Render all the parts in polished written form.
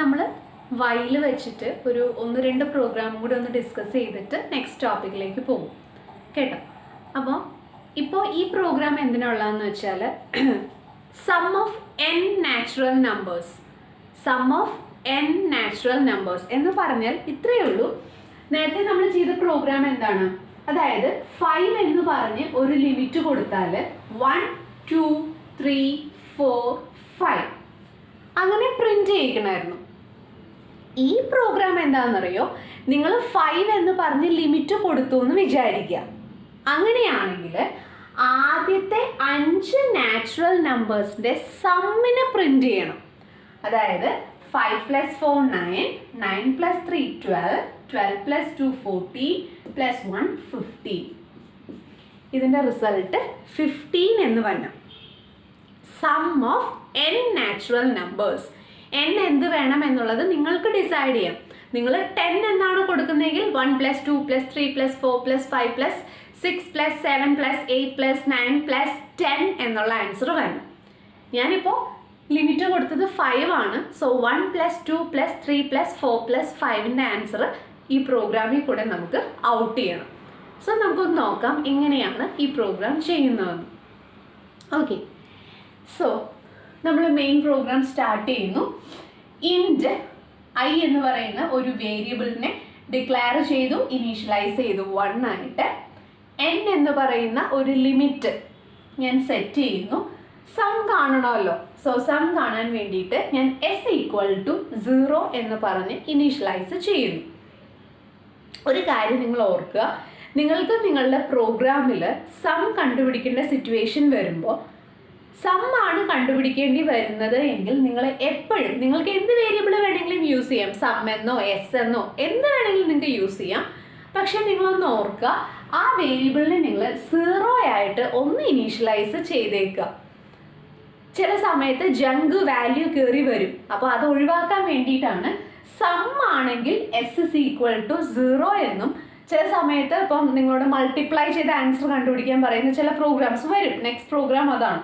നമ്മൾ വൈൽ വെച്ചിട്ട് ഒരു 1-2 പ്രോഗ്രാമും കൂടി ഒന്ന് ഡിസ്കസ് ചെയ്തിട്ട് നെക്സ്റ്റ് ടോപ്പിക്കിലേക്ക് പോകും കേട്ടോ. അപ്പോൾ ഇപ്പോൾ ഈ പ്രോഗ്രാം എന്തിനുള്ളതെന്ന് വെച്ചാൽ sum of n natural numbers, sum of n natural numbers എന്ന് പറഞ്ഞാൽ ഇത്രയേ ഉള്ളൂ. നേരത്തെ നമ്മൾ ചെയ്ത പ്രോഗ്രാം എന്താണ്? അതായത് 5 എന്ന് പറഞ്ഞ് ഒരു ലിമിറ്റ് കൊടുത്താൽ 1 2 3 4 5 അങ്ങനെ പ്രിന്റ് ചെയ്യിക്കണമായിരുന്നു. ഈ പ്രോഗ്രാം എന്താണെന്നറിയോ? നിങ്ങൾ 5 എന്ന് പറഞ്ഞ് ലിമിറ്റ് കൊടുത്തു എന്ന് വിചാരിക്കുക. അങ്ങനെയാണെങ്കിൽ ആദ്യത്തെ 5 നാച്ചുറൽ നമ്പേഴ്സിൻ്റെ സമ്മിനെ പ്രിന്റ് ചെയ്യണം. അതായത് 5 + 4 9, 9 + 3 12, 12 + 2 14, + 1 15. ഇതിൻ്റെ റിസൾട്ട് 15 എന്ന് വരണം. Sum of n natural numbers. n എന്ത് വേണം എന്നുള്ളത് നിങ്ങൾക്ക് ഡിസൈഡ് ചെയ്യാം. നിങ്ങൾ 10 എന്നാണ് കൊടുക്കുന്നതെങ്കിൽ 1 + 2 + 3 + 4 + 5 + 6 + 7 + 8 + 9 + 10 എന്നുള്ള ആൻസർ വരണം. ഞാനിപ്പോൾ ലിമിറ്റ് കൊടുത്തത് 5 ആണ്. സോ 1 + 2 + 3 + 4 + 5ൻ്റെ ആൻസർ ഈ പ്രോഗ്രാമിൽ കൂടെ നമുക്ക് ഔട്ട് ചെയ്യണം. സോ നമുക്കൊന്ന് നോക്കാം എങ്ങനെയാണ് ഈ പ്രോഗ്രാം ചെയ്യുന്നതെന്ന്. ഓക്കെ, സോ നമ്മൾ മെയിൻ പ്രോഗ്രാം സ്റ്റാർട്ട് ചെയ്യുന്നു. ഇൻറ്റ് ഐ എന്ന് പറയുന്ന ഒരു വേരിയബിളിനെ ഡിക്ലെയർ ചെയ്തു, ഇനീഷ്യലൈസ് ചെയ്തു 1 ആയിട്ട്. n എന്ന് പറയുന്ന ഒരു ലിമിറ്റ് ഞാൻ സെറ്റ് ചെയ്യുന്നു. സം കാണണമല്ലോ. സോ സം കാണാൻ വേണ്ടിയിട്ട് ഞാൻ s = 0 എന്ന് പറഞ്ഞ് ഇനീഷ്യലൈസ് ചെയ്യുന്നു. ഒരു കാര്യം നിങ്ങൾ ഓർക്കുക, നിങ്ങൾക്ക് നിങ്ങളുടെ പ്രോഗ്രാമിൽ സം കണ്ടുപിടിക്കേണ്ട സിറ്റുവേഷൻ വരുമ്പോൾ സം ആണ് കണ്ടുപിടിക്കേണ്ടി വരുന്നത് എങ്കിൽ നിങ്ങൾ എപ്പോഴും നിങ്ങൾക്ക് എന്ത് വേരിയബിൾ വേണമെങ്കിലും യൂസ് ചെയ്യാം. സം എന്നോ എസ് എന്നോ എന്ത് വേണമെങ്കിലും നിങ്ങൾക്ക് യൂസ് ചെയ്യാം. പക്ഷെ നിങ്ങളൊന്ന് ഓർക്കുക, ആ വേരിയബിളിനെ നിങ്ങൾ 0 ആയിട്ട് ഒന്ന് ഇനീഷ്യലൈസ് ചെയ്തേക്കുക. ചില സമയത്ത് ജങ്ക് വാല്യൂ കയറി വരും. അപ്പോൾ അത് ഒഴിവാക്കാൻ വേണ്ടിയിട്ടാണ് സം ആണെങ്കിൽ s = 0 എന്നും, ചില സമയത്ത് ഇപ്പം നിങ്ങളോട് മൾട്ടിപ്ലൈ ചെയ്ത് ആൻസർ കണ്ടുപിടിക്കാൻ പറയുന്ന ചില പ്രോഗ്രാംസ് വരും. നെക്സ്റ്റ് പ്രോഗ്രാം അതാണ്.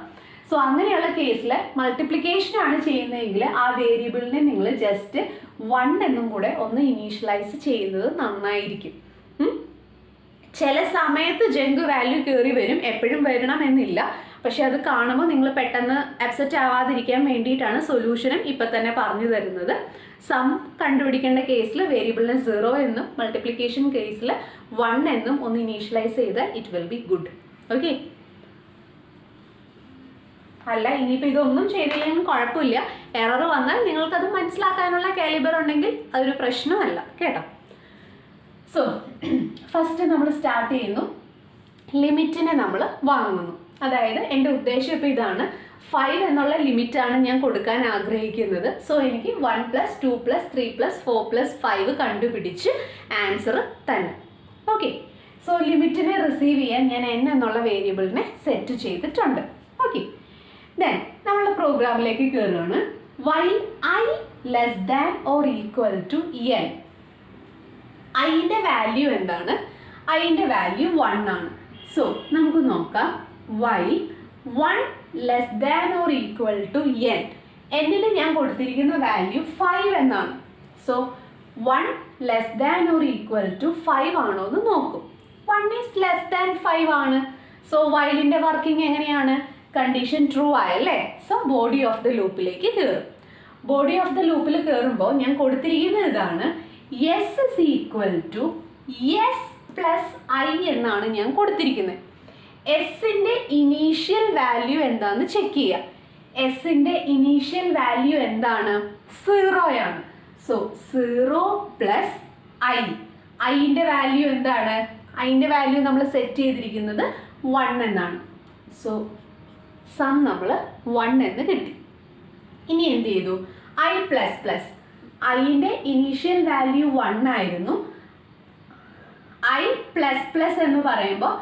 സോ അങ്ങനെയുള്ള കേസിൽ മൾട്ടിപ്ലിക്കേഷൻ ആണ് ചെയ്യുന്നതെങ്കിൽ ആ വേരിയബിളിനെ നിങ്ങൾ ജസ്റ്റ് 1 എന്നും കൂടെ ഒന്ന് ഇനീഷ്യലൈസ് ചെയ്യുന്നത് നന്നായിരിക്കും. ചില സമയത്ത് ജങ്ക് വാല്യൂ കയറി വരും, എപ്പോഴും വരണമെന്നില്ല. പക്ഷെ അത് കാണുമ്പോൾ നിങ്ങൾ പെട്ടെന്ന് അപ്സെറ്റ് ആവാതിരിക്കാൻ വേണ്ടിയിട്ടാണ് സൊല്യൂഷനും ഇപ്പം തന്നെ പറഞ്ഞു തരുന്നത്. സം കണ്ടുപിടിക്കേണ്ട കേസിൽ വേരിയബിളിനെ 0 എന്നും മൾട്ടിപ്ലിക്കേഷൻ കേസിൽ 1 എന്നും ഒന്ന് ഇനീഷ്യലൈസ് ചെയ്താൽ it will be good. Okay, അല്ല ഇനിയിപ്പോൾ ഇതൊന്നും ചെയ്തില്ലെങ്കിൽ കുഴപ്പമില്ല. എറർ വന്നാൽ നിങ്ങൾക്കത് മനസ്സിലാക്കാനുള്ള കാലിബർ ഉണ്ടെങ്കിൽ അതൊരു പ്രശ്നമല്ല കേട്ടോ. സോ ഫസ്റ്റ് നമ്മൾ സ്റ്റാർട്ട് ചെയ്യുന്നു. ലിമിറ്റിനെ നമ്മൾ വാങ്ങുന്നു. അതായത് എൻ്റെ ഉദ്ദേശം ഇപ്പോൾ ഇതാണ്, 5 എന്നുള്ള ലിമിറ്റാണ് ഞാൻ കൊടുക്കാൻ ആഗ്രഹിക്കുന്നത്. സോ എനിക്ക് 1 + 2 + 3 + 4 + 5 കണ്ടുപിടിച്ച് ആൻസർ തന്നെ. ഓക്കെ, സോ ലിമിറ്റിനെ റിസീവ് ചെയ്യാൻ ഞാൻ n എന്നുള്ള വേരിയബിളിനെ സെറ്റ് ചെയ്തിട്ടുണ്ട്. ഓക്കെ, ദെൻ നമ്മൾ പ്രോഗ്രാമിലേക്ക് കയറുകയാണ്. While i <= n. ഐൻ്റെ വാല്യൂ എന്താണ്? ഐൻ്റെ വാല്യൂ 1 ആണ്. സോ നമുക്ക് നോക്കാം. While 1 <= n. എന്നിന് ഞാൻ കൊടുത്തിരിക്കുന്ന വാല്യൂ 5 എന്നാണ്. സോ 1 <= 5 ആണോ എന്ന് നോക്കും. 1 < 5 ആണ്. സോ വൈലിൻ്റെ വർക്കിംഗ് എങ്ങനെയാണ്? കണ്ടീഷൻ ട്രൂ ആയല്ലേ. സോ ബോഡി ഓഫ് ദ ലൂപ്പിലേക്ക് കയറും. ബോഡി ഓഫ് ദ ലൂപ്പിൽ കയറുമ്പോൾ ഞാൻ കൊടുത്തിരിക്കുന്നത് ഇതാണ്, s + i എന്നാണ് ഞാൻ കൊടുത്തിരിക്കുന്നത്. എസിൻ്റെ ഇനീഷ്യൽ വാല്യൂ എന്താണെന്ന് ചെക്ക് ചെയ്യുക. എസിൻ്റെ ഇനീഷ്യൽ വാല്യൂ എന്താണ്? 0 ആണ്. So 0 + i. ഐൻ്റെ വാല്യൂ എന്താണ്? ഐൻ്റെ വാല്യൂ നമ്മൾ സെറ്റ് ചെയ്തിരിക്കുന്നത് 1 എന്നാണ്. സോ സം നമ്മൾ 1 എന്ന് കിട്ടി. ഇനി എന്ത് ചെയ്തു? i++. ഐൻ്റെ ഇനീഷ്യൽ വാല്യൂ 1 ആയിരുന്നു. i++ എന്ന് പറയുമ്പോൾ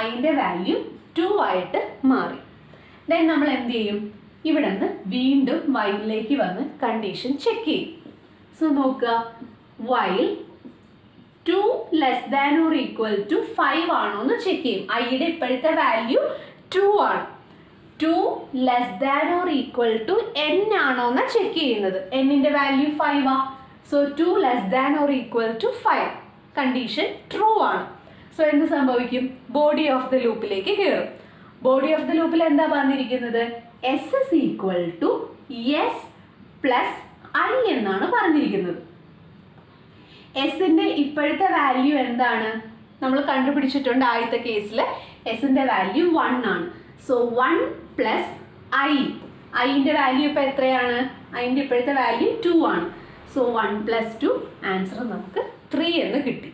ഐൻ്റെ വാല്യൂ 2 ആയിട്ട് മാറി. ദെൻ നമ്മൾ എന്ത് ചെയ്യും? ഇവിടെ നിന്ന് വീണ്ടും വൈലിലേക്ക് വന്ന് കണ്ടീഷൻ ചെക്ക് ചെയ്യും. സോ നോക്കുക, വൈൽ 2 <= 5 ആണോ എന്ന് ചെക്ക് ചെയ്യും. ഐയുടെ ഇപ്പോഴത്തെ വാല്യൂ 2 ആണ്. 2 less than or equal to n ആണോ എന്ന് ചെക്ക് ചെയ്യുന്നത്. എന്നിൻ്റെ വാല്യൂ 5 ആ. So 2 less than or equal to 5 condition true ആണ്. സോ എന്ത് സംഭവിക്കും? ബോഡി ഓഫ് ദ ലൂപ്പിലേക്ക് കയറും. ബോഡി ഓഫ് ദ ലൂപ്പിൽ എന്താ പറഞ്ഞിരിക്കുന്നത്? S is equal to S plus I എന്നാണ് പറഞ്ഞിരിക്കുന്നത്. എസിൻ്റെ ഇപ്പോഴത്തെ വാല്യൂ എന്താണ്? നമ്മൾ കണ്ടുപിടിച്ചിട്ടുണ്ട് ആദ്യത്തെ കേസിൽ എസിൻ്റെ വാല്യൂ 1 ആണ്. So 1 plus I. ഐൻ്റെ വാല്യൂ ഇപ്പോൾ എത്രയാണ്? അതിൻ്റെ ഇപ്പോഴത്തെ വാല്യൂ 2 ആണ്. സോ 1 പ്ലസ് 2 ആൻസർ നമുക്ക് 3 എന്ന് കിട്ടി.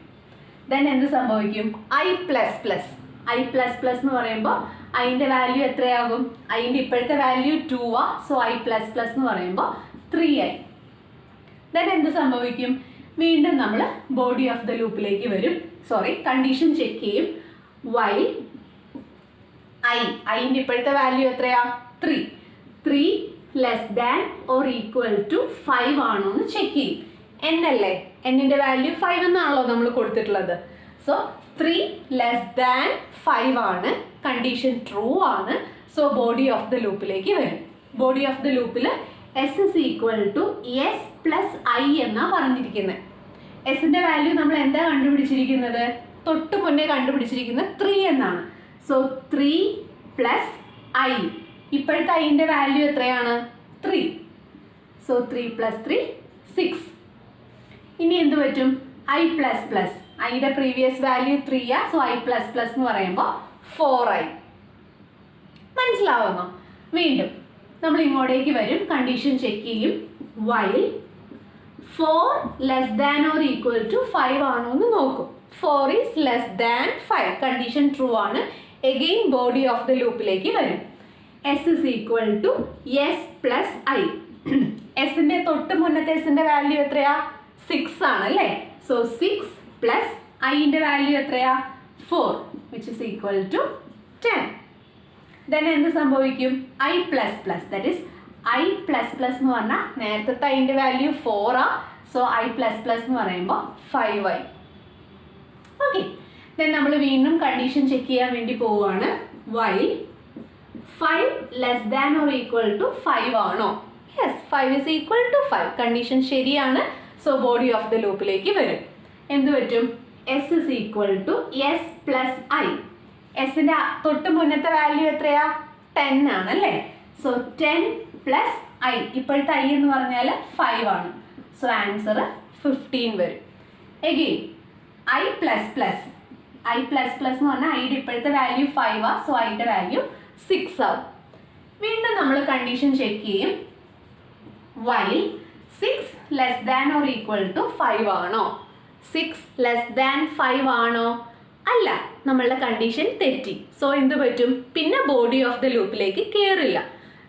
ദെൻ എന്ത് സംഭവിക്കും? I plus plus. I plus plus എന്ന് പറയുമ്പോൾ അതിൻ്റെ വാല്യൂ എത്രയാകും? അതിൻ്റെ ഇപ്പോഴത്തെ വാല്യൂ 2 ആ. സോ ഐ പ്ലസ് പ്ലസ് എന്ന് പറയുമ്പോൾ 3i. ദെൻ എന്ത് സംഭവിക്കും? വീണ്ടും നമ്മൾ ബോഡി ഓഫ് ദ ലൂപ്പിലേക്ക് വരും. കണ്ടീഷൻ ചെക്ക് ചെയ്യും. വൈ ഐൻ്റെ ഇപ്പോഴത്തെ വാല്യൂ എത്രയാ? 3 less than or equal to 5 ആണോ എന്ന് ചെക്ക് ചെയ്യും. n അല്ലേ? എന്നിൻ്റെ വാല്യൂ 5 എന്നാണല്ലോ നമ്മൾ കൊടുത്തിട്ടുള്ളത്. സോ 3 ലെസ് ദാൻ 5 ആണ്. കണ്ടീഷൻ ട്രൂ ആണ്. സോ ബോഡി ഓഫ് ദ ലൂപ്പിലേക്ക് വരും. ബോഡി ഓഫ് ദ ലൂപ്പിൽ S is equal to S plus I എന്നാണ് പറഞ്ഞിരിക്കുന്നത്. എസിൻ്റെ വാല്യൂ നമ്മൾ എന്താ കണ്ടുപിടിച്ചിരിക്കുന്നത്? തൊട്ട് മുന്നേ കണ്ടുപിടിച്ചിരിക്കുന്നത് 3 എന്നാണ്. So 3 plus I. ഇപ്പോഴത്തെ ഐൻ്റെ വാല്യൂ എത്രയാണ്? 3. So 3 plus 3 6. ഇനി എന്ത് പറ്റും? I plus plus. ഐയുടെ പ്രീവിയസ് വാല്യൂ 3 ആ. സോ ഐ പ്ലസ് പ്ലസ് എന്ന് പറയുമ്പോൾ 4i. മനസ്സിലാവുന്നോ? വീണ്ടും നമ്മൾ ഇങ്ങോട്ടേക്ക് വരും. കണ്ടീഷൻ ചെക്ക് ചെയ്യും. While 4 less than or equal to 5 ആണോ എന്ന് നോക്കും. 4 is less than 5. Condition true ആണ്. എഗെയിൻ ബോഡി ഓഫ് ദ ലൂപ്പിലേക്ക് വരും. S is equal to S plus I. എസിൻ്റെ തൊട്ട് മുന്നത്തെ എസിൻ്റെ വാല്യൂ എത്രയാ? 6 ആണല്ലേ. സോ 6 പ്ലസ് ഐൻ്റെ വാല്യൂ എത്രയാ? 4 which is equal to 10. Then എന്ത് സംഭവിക്കും? I plus plus. That is I plus plus എന്ന് പറഞ്ഞാൽ നേരത്തെ ഐൻ്റെ വാല്യൂ 4 ആ. സോ ഐ പ്ലസ് പ്ലസ് എന്ന് പറയുമ്പോൾ 5i. ഓക്കെ. ദെൻ നമ്മൾ വീണ്ടും കണ്ടീഷൻ ചെക്ക് ചെയ്യാൻ വേണ്ടി പോവുകയാണ്. While 5 less than or equal to 5 ആണോ? Yes, 5 is equal to 5. Condition ശരിയാണ്. സോ ബോഡി ഓഫ് ദ ലൂപ്പിലേക്ക് വരും. എന്ത് പറ്റും? S is equal to S plus I. എസിൻ്റെ തൊട്ട് മുന്നത്തെ വാല്യൂ എത്രയാ? 10 ആണല്ലേ. So 10 plus I. ഇപ്പോഴത്തെ ഐ എന്ന് പറഞ്ഞാൽ 5 ആണ്. സോ ആൻസർ 15 വരും. Again I plus plus. I plus plus എന്ന് പറഞ്ഞാൽ ഐയുടെ ഇപ്പോഴത്തെ വാല്യൂ 5 ആ. സോ ഐയുടെ വാല്യൂ 6 ആവും. വീണ്ടും നമ്മൾ കണ്ടീഷൻ ചെക്ക് ചെയ്യും. While 6 less than or equal to 5 ആണോ? 6 ലെസ് ദാൻ 5 ആണോ? അല്ല, നമ്മളുടെ കണ്ടീഷൻ തെറ്റി. സോ എന്ത് പറ്റും? പിന്നെ ബോഡി ഓഫ് ദ ലൂപ്പിലേക്ക് കയറില്ല.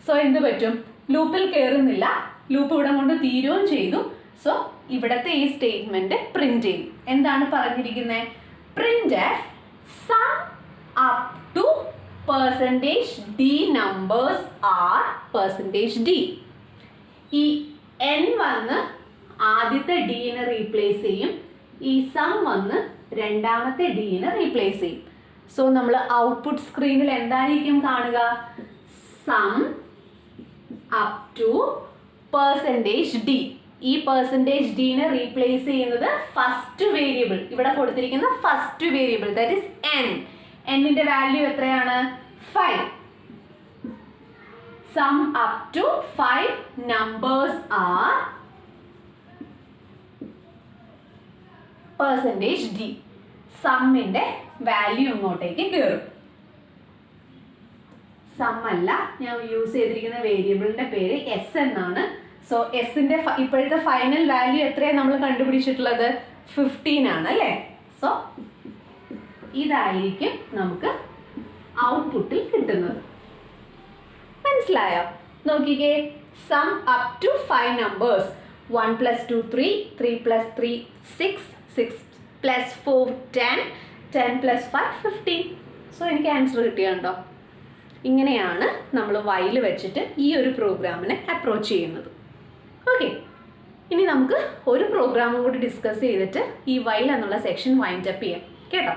സോ എന്ത് പറ്റും? ലൂപ്പിൽ കയറുന്നില്ല. ലൂപ്പ് ഇവിടെ കൊണ്ട് തീരുകയും ചെയ്തു. സോ ഇവിടുത്തെ ഈ സ്റ്റേറ്റ്മെൻറ്റ് പ്രിന്റ് ചെയ്യും. എന്താണ് പറഞ്ഞിരിക്കുന്നത്? Print F sum up to percentage D numbers are percentage D. ഈ n വന്ന് ആദ്യത്തെ ഡീനെ റീപ്ലേസ് ചെയ്യും. ഈ സം വന്ന് രണ്ടാമത്തെ ഡീനെ റീപ്ലേസ് ചെയ്യും. സോ നമ്മൾ ഔട്ട്പുട്ട് സ്ക്രീനിൽ എന്തായിരിക്കും കാണുക? Sum up to percentage D. ഈ പെർസെൻറ്റേജ് ഡീനെ റീപ്ലേസ് ചെയ്യുന്നത് ഫസ്റ്റ് വേരിയബിൾ, ഇവിടെ കൊടുത്തിരിക്കുന്ന first variable, that is n. എന്നിൻ്റെ വാല്യൂ എത്രയാണ്? 5. Sum up to 5 numbers are percentage D. സമ്മിൻ്റെ വാല്യൂ ഇങ്ങോട്ടേക്ക് കയറും. സം അല്ല, ഞാൻ യൂസ് ചെയ്തിരിക്കുന്ന വേരിയബിളിൻ്റെ പേര് എസ് എന്നാണ്. സോ എസിൻ്റെ ഇപ്പോഴത്തെ ഫൈനൽ വാല്യൂ എത്രയാണ് നമ്മൾ കണ്ടുപിടിച്ചിട്ടുള്ളത്? 15 ആണ് അല്ലേ. സോ ഇതായിരിക്കും നമുക്ക് ഔട്ട്പുട്ടിൽ കിട്ടുന്നത്. മനസ്സിലായോ? നോക്കിക്കേ. Sum up to 5 numbers. 1 + 2 3, 3 + 3 6, 6 + 4 10, 10 + 5 15. So എനിക്ക് ആൻസർ കിട്ടിയുണ്ടോ? ഇങ്ങനെയാണ് നമ്മൾ വൈൽ വെച്ചിട്ട് ഈ ഒരു പ്രോഗ്രാമിനെ അപ്രോച്ച് ചെയ്യുന്നത്. ഓക്കെ, ഇനി നമുക്ക് ഒരു പ്രോഗ്രാമും കൂടി ഡിസ്കസ് ചെയ്തിട്ട് ഈ വൈൽ എന്നുള്ള സെക്ഷൻ വൈൻഡ് അപ്പ് ചെയ്യാം കേട്ടോ.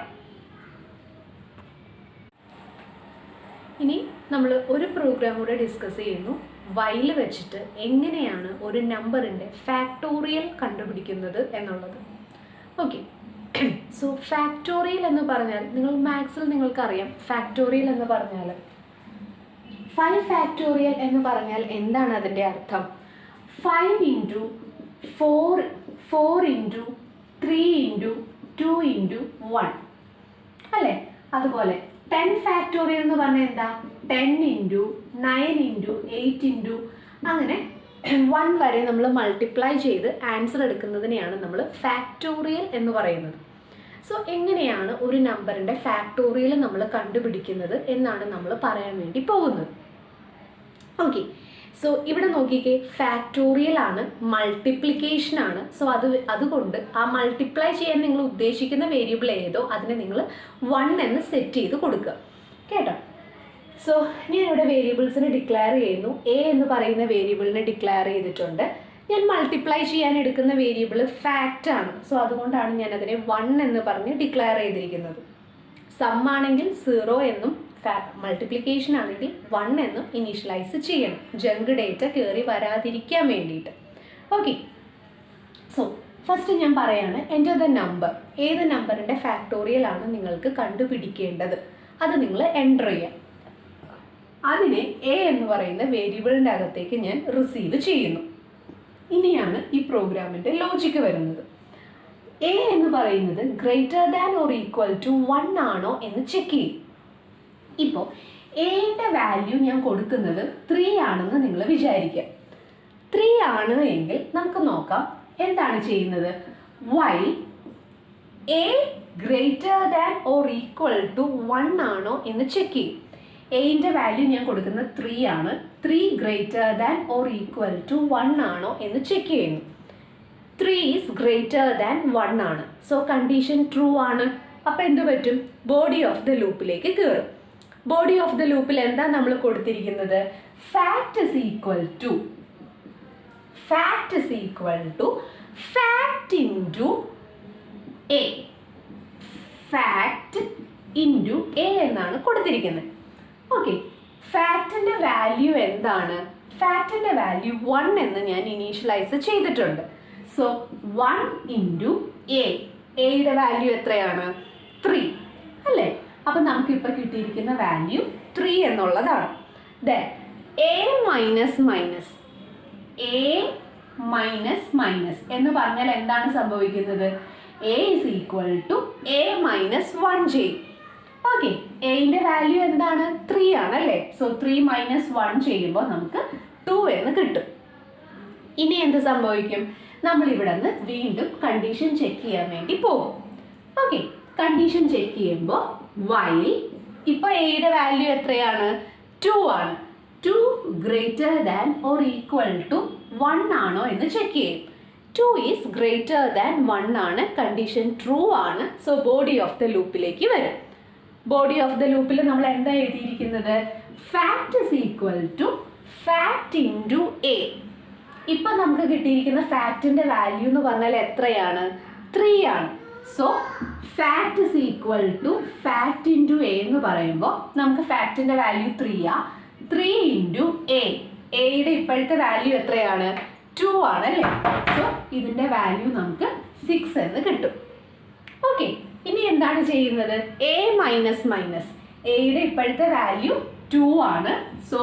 ഇനി നമ്മൾ ഒരു പ്രോഗ്രാം കൂടെ ഡിസ്കസ് ചെയ്യുന്നു. വൈൽ വെച്ചിട്ട് എങ്ങനെയാണ് ഒരു നമ്പറിൻ്റെ ഫാക്ടോറിയൽ കണ്ടുപിടിക്കുന്നത് എന്നുള്ളത്. ഓക്കെ, സോ ഫാക്ടോറിയൽ എന്ന് പറഞ്ഞാൽ നിങ്ങൾ മാത്സിൽ നിങ്ങൾക്കറിയാം ഫാക്ടോറിയൽ എന്ന് പറഞ്ഞാൽ 5 ഫാക്ടോറിയൽ എന്ന് പറഞ്ഞാൽ എന്താണ് അതിൻ്റെ അർത്ഥം? 5 ഇൻറ്റു 4 ഇൻറ്റു 3 ഇൻറ്റു 2 ഇൻറ്റു 1 അല്ലേ? അതുപോലെ 10 ഫാക്ടോറിയൽ എന്ന് പറഞ്ഞാൽ എന്താ? 10 ഇൻറ്റു 9 ഇൻറ്റു 8 ഇൻറ്റു അങ്ങനെ 1 വരെ നമ്മൾ മൾട്ടിപ്ലൈ ചെയ്ത് ആൻസർ എടുക്കുന്നതിനെയാണ് നമ്മൾ ഫാക്ടോറിയൽ എന്ന് പറയുന്നത്. സോ എങ്ങനെയാണ് ഒരു നമ്പറിൻ്റെ ഫാക്ടോറിയൽ നമ്മൾ കണ്ടുപിടിക്കുന്നത് എന്നാണ് നമ്മൾ പറയാൻ വേണ്ടി പോകുന്നത്. ഓക്കെ, സോ ഇവിടെ നോക്കിക്കേ, ഫാക്ടോറിയൽ ആണ്, മൾട്ടിപ്ലിക്കേഷൻ ആണ്. സോ അതുകൊണ്ട് ആ മൾട്ടിപ്ലൈ ചെയ്യാൻ നിങ്ങൾ ഉദ്ദേശിക്കുന്ന വേരിയബിൾ ഏതോ അതിനെ നിങ്ങൾ 1 എന്ന് സെറ്റ് ചെയ്ത് കൊടുക്കുക കേട്ടോ. സോ ഞാൻ ഇവിടെ വേരിയബിൾസിനെ ഡിക്ലെയർ ചെയ്യുന്നു. എ എന്ന് പറയുന്ന വേരിയബിളിനെ ഡിക്ലെയർ ചെയ്തിട്ടുണ്ട്. ഞാൻ മൾട്ടിപ്ലൈ ചെയ്യാൻ എടുക്കുന്ന വേരിയബിൾ ഫാക്റ്റ് ആണ്. സോ അതുകൊണ്ടാണ് ഞാൻ അതിനെ 1 എന്ന് പറഞ്ഞ് ഡിക്ലെയർ ചെയ്തിരിക്കുന്നത്. സം ആണെങ്കിൽ 0 എന്നും മൾട്ടിപ്ലിക്കേഷൻ ആണെങ്കിൽ 1 എന്നും ഇനീഷ്യലൈസ് ചെയ്യണം, ജങ്ക് ഡേറ്റ കയറി വരാതിരിക്കാൻ വേണ്ടിയിട്ട്. ഓക്കെ, സോ ഫസ്റ്റ് ഞാൻ പറയാണ് എൻ്റർ ദ നമ്പർ. ഏത് നമ്പറിൻ്റെ ഫാക്ടോറിയൽ ആണ് നിങ്ങൾക്ക് കണ്ടുപിടിക്കേണ്ടത് അത് നിങ്ങൾ എൻ്റർ ചെയ്യാം. അതിനെ എ എന്ന് പറയുന്ന വേരിയബിളിൻ്റെ അകത്തേക്ക് ഞാൻ റിസീവ് ചെയ്യുന്നു. ഇനിയാണ് ഈ പ്രോഗ്രാമിൻ്റെ ലോജിക്ക് വരുന്നത്. എ എന്ന് പറയുന്നത് greater than or equal to 1 ആണോ എന്ന് ചെക്ക് ചെയ്യും. ഇപ്പോൾ എയുടെ വാല്യൂ ഞാൻ കൊടുക്കുന്നത് 3 ആണെന്ന് നിങ്ങൾ വിചാരിക്കുക. 3 ആണ് എങ്കിൽ നമുക്ക് നോക്കാം എന്താണ് ചെയ്യുന്നത്. While A greater than or equal to 1 ആണോ എന്ന് ചെക്ക് ചെയ്യും. എയുടെ വാല്യൂ ഞാൻ കൊടുക്കുന്നത് 3 ആണ്. 3 greater than or equal to 1 ആണോ എന്ന് ചെക്ക് ചെയ്യുന്നു. 3 ഈസ് ഗ്രേറ്റർ ദാൻ 1 ആണ്. സോ കണ്ടീഷൻ ട്രൂ ആണ്. അപ്പോൾ എന്ത് പറ്റും? ബോഡി ഓഫ് ദ ലൂപ്പിലേക്ക് കയറും. ബോഡി ഓഫ് ദ ലൂപ്പിൽ എന്താ നമ്മൾ കൊടുത്തിരിക്കുന്നത്? Fact is equal to fact into A. Fact into A എന്നാണ് കൊടുത്തിരിക്കുന്നത്. ഓക്കെ, ഫാക്റ്റിൻ്റെ വാല്യൂ എന്താണ്? ഫാക്റ്റിൻ്റെ വാല്യൂ 1 എന്ന് ഞാൻ ഇനീഷ്യലൈസ് ചെയ്തിട്ടുണ്ട്. So 1 into A. എയുടെ വാല്യൂ എത്രയാണ്? 3 അല്ലേ? അപ്പം നമുക്കിപ്പോൾ കിട്ടിയിരിക്കുന്ന വാല്യൂ 3 എന്നുള്ളതാണ്. ദെൻ എ മൈനസ് മൈനസ് എന്ന് പറഞ്ഞാൽ എന്താണ് സംഭവിക്കുന്നത്? A is equal to A minus 1 ചെയ്യും. ഓക്കെ, എയുടെ വാല്യൂ എന്താണ്? 3 ആണല്ലേ? സോ 3 മൈനസ് 1 ചെയ്യുമ്പോൾ നമുക്ക് 2 എന്ന് കിട്ടും. ഇനി എന്ത് സംഭവിക്കും? നമ്മൾ ഇവിടെ നിന്ന് വീണ്ടും കണ്ടീഷൻ ചെക്ക് ചെയ്യാൻ വേണ്ടി പോകും. ഓക്കെ, കണ്ടീഷൻ ചെക്ക് ചെയ്യുമ്പോൾ വൈൽ ഇപ്പോൾ എയുടെ വാല്യൂ എത്രയാണ്? 2 ആണ്. 2 greater than or equal to 1 ആണോ എന്ന് ചെക്ക് ചെയ്യും. 2 ഈസ് ഗ്രേറ്റർ ദാൻ 1 ആണ്. കണ്ടീഷൻ ട്രൂ ആണ്. സോ ബോഡി ഓഫ് ദ ലൂപ്പിലേക്ക് വരും. ബോഡി ഓഫ് ദ ലൂപ്പിൽ നമ്മൾ എന്താ എഴുതിയിരിക്കുന്നത്? Fact is equal to fact into A. ഇപ്പം നമുക്ക് കിട്ടിയിരിക്കുന്ന ഫാക്റ്റിൻ്റെ വാല്യൂ എന്ന് പറഞ്ഞാൽ എത്രയാണ്? 3 ആണ്. So fact is equal to fact into A എന്ന് പറയുമ്പോൾ നമുക്ക് ഫാക്റ്റിൻ്റെ വാല്യൂ 3 ആ. 3 ഇൻറ്റു എ. എയുടെ ഇപ്പോഴത്തെ വാല്യൂ എത്രയാണ്? 2 ആണല്ലേ? സോ ഇതിൻ്റെ വാല്യൂ നമുക്ക് 6 എന്ന് കിട്ടും. ഓക്കെ, ഇനി എന്താണ് ചെയ്യുന്നത്? A minus minus. എയുടെ ഇപ്പോഴത്തെ വാല്യൂ 2 ആണ്. സോ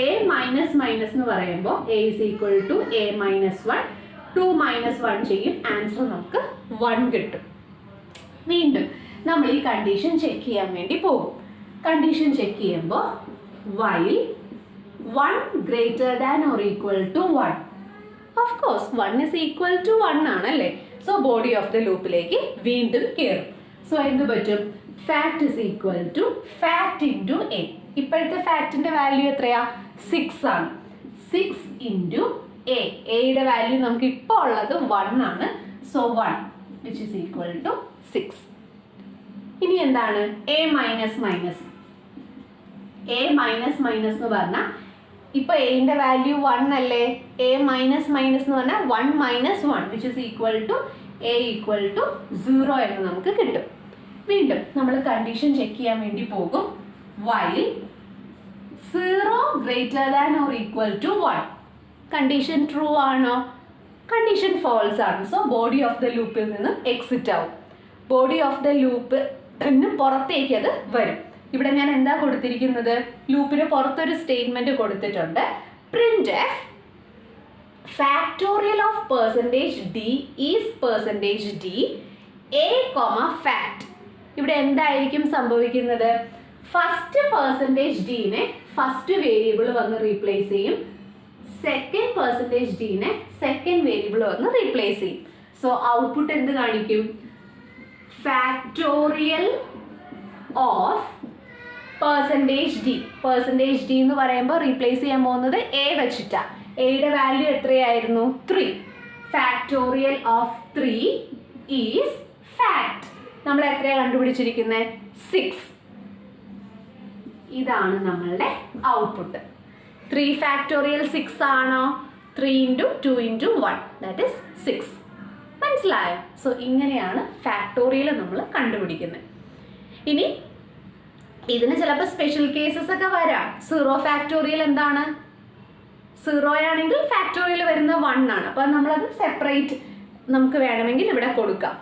എ മൈനസ് മൈനസ് എന്ന് പറയുമ്പോൾ A is equal to A minus 1. 2 minus 1 ചെയ്യും. ആൻസർ നമുക്ക് 1 കിട്ടും. വീണ്ടും നമ്മൾ ഈ കണ്ടീഷൻ ചെക്ക് ചെയ്യാൻ വേണ്ടി പോകും. കണ്ടീഷൻ ചെക്ക് ചെയ്യുമ്പോൾ while 1 greater than or equal to 1. Of course 1 is equal to 1 ആണല്ലേ? സോ ബോഡി ഓഫ് ദ ലൂപ്പിലേക്ക് വീണ്ടും കയറും. സോ എന്ത് പറ്റും? Fact is equal to fact into A. ഇപ്പോഴത്തെ ഫാക്റ്റിൻ്റെ വാല്യൂ എത്രയാ? 6 ആണ്. 6 ഇൻറ്റു എ. എയുടെ വാല്യൂ നമുക്ക് ഇപ്പോൾ ഉള്ളത് 1 ആണ്. So 1 which is equal to 6. ഇനി എന്താണ്? A minus minus. A minus minus എന്ന് പറഞ്ഞാൽ ഇപ്പോൾ എയുടെ വാല്യൂ 1 അല്ലേ? എ മൈനസ് മൈനസ് എന്ന് പറഞ്ഞാൽ 1 minus 1 which is equal to A equal to 0 എന്ന് നമുക്ക് കിട്ടും. വീണ്ടും നമ്മൾ കണ്ടീഷൻ ചെക്ക് ചെയ്യാൻ വേണ്ടി പോകും. While 0 greater than or equal to 1. Condition true ആണോ? കണ്ടീഷൻ ഫോൾസ് ആണ്. സോ ബോഡി ഓഫ് ദ ലൂപ്പിൽ നിന്ന് എക്സിറ്റ് ആവും. ബോഡി ഓഫ് ദ ലൂപ്പിന് പുറത്തേക്ക് അത് വരും. ഇവിടെ ഞാൻ എന്താ കൊടുത്തിരിക്കുന്നത്? ലൂപ്പിന് പുറത്തൊരു സ്റ്റേറ്റ്മെന്റ് കൊടുത്തിട്ടുണ്ട്. Print F factorial of percentage D is percentage D A comma fact. ഇവിടെ എന്തായിരിക്കും സംഭവിക്കുന്നത്? ഫസ്റ്റ് പെർസെൻറ്റേജ് ഡിനെ ഫസ്റ്റ് വേരിയബിൾ വന്ന് റീപ്ലേസ് ചെയ്യും. സെക്കൻഡ് പെർസെൻറ്റേജ് ഡിനെ സെക്കൻഡ് വേരിയബിൾ വന്ന് റീപ്ലേസ് ചെയ്യും. സോ ഔട്ട്പുട്ട് എന്ത് കാണിക്കും? Factorial of percentage D. Percentage D എന്ന് പറയുമ്പോൾ റീപ്ലേസ് ചെയ്യാൻ പോകുന്നത് എ വെച്ചിട്ടാണ്. എയുടെ വാല്യൂ എത്രയായിരുന്നു? 3. Factorial of 3 is fact. നമ്മൾ എത്രയാണ് കണ്ടുപിടിച്ചിരിക്കുന്നത്? 6. ഇതാണ് നമ്മളുടെ ഔട്ട്പുട്ട്. 3 ഫാക്ടോറിയൽ 6 ആണോ? 3 × 2 × 1 ദാറ്റ് ഈസ് 6. മനസ്സിലായോ? സോ ഇങ്ങനെയാണ് ഫാക്ടോറിയൽ നമ്മൾ കണ്ടുപിടിക്കുന്നത്. ഇനി ഇതിന് ചിലപ്പോൾ സ്പെഷ്യൽ കേസസ് ഒക്കെ വരാം. 0 ഫാക്ടോറിയൽ എന്താണ്? 0 ആണെങ്കിൽ ഫാക്ടോറിയൽ വരുന്ന 1 ആണ്. അപ്പോൾ നമ്മളത് സെപ്പറേറ്റ് നമുക്ക് വേണമെങ്കിൽ ഇവിടെ കൊടുക്കാം.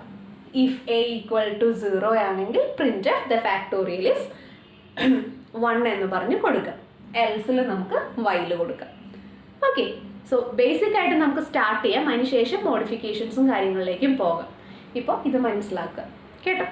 ഇഫ് എ ഈക്വൽ ടു 0 ആണെങ്കിൽ print of the factorial is 1 എന്ന് പറഞ്ഞ് കൊടുക്കാം. എൽസിൽ നമുക്ക് വൈൽ കൊടുക്കാം. ഓക്കെ, സോ ബേസിക് ആയിട്ട് നമുക്ക് സ്റ്റാർട്ട് ചെയ്യാം. അതിനുശേഷം മോഡിഫിക്കേഷൻസും കാര്യങ്ങളിലേക്കും പോകാം. ഇപ്പോൾ ഇത് മനസ്സിലാക്കുക കേട്ടോ.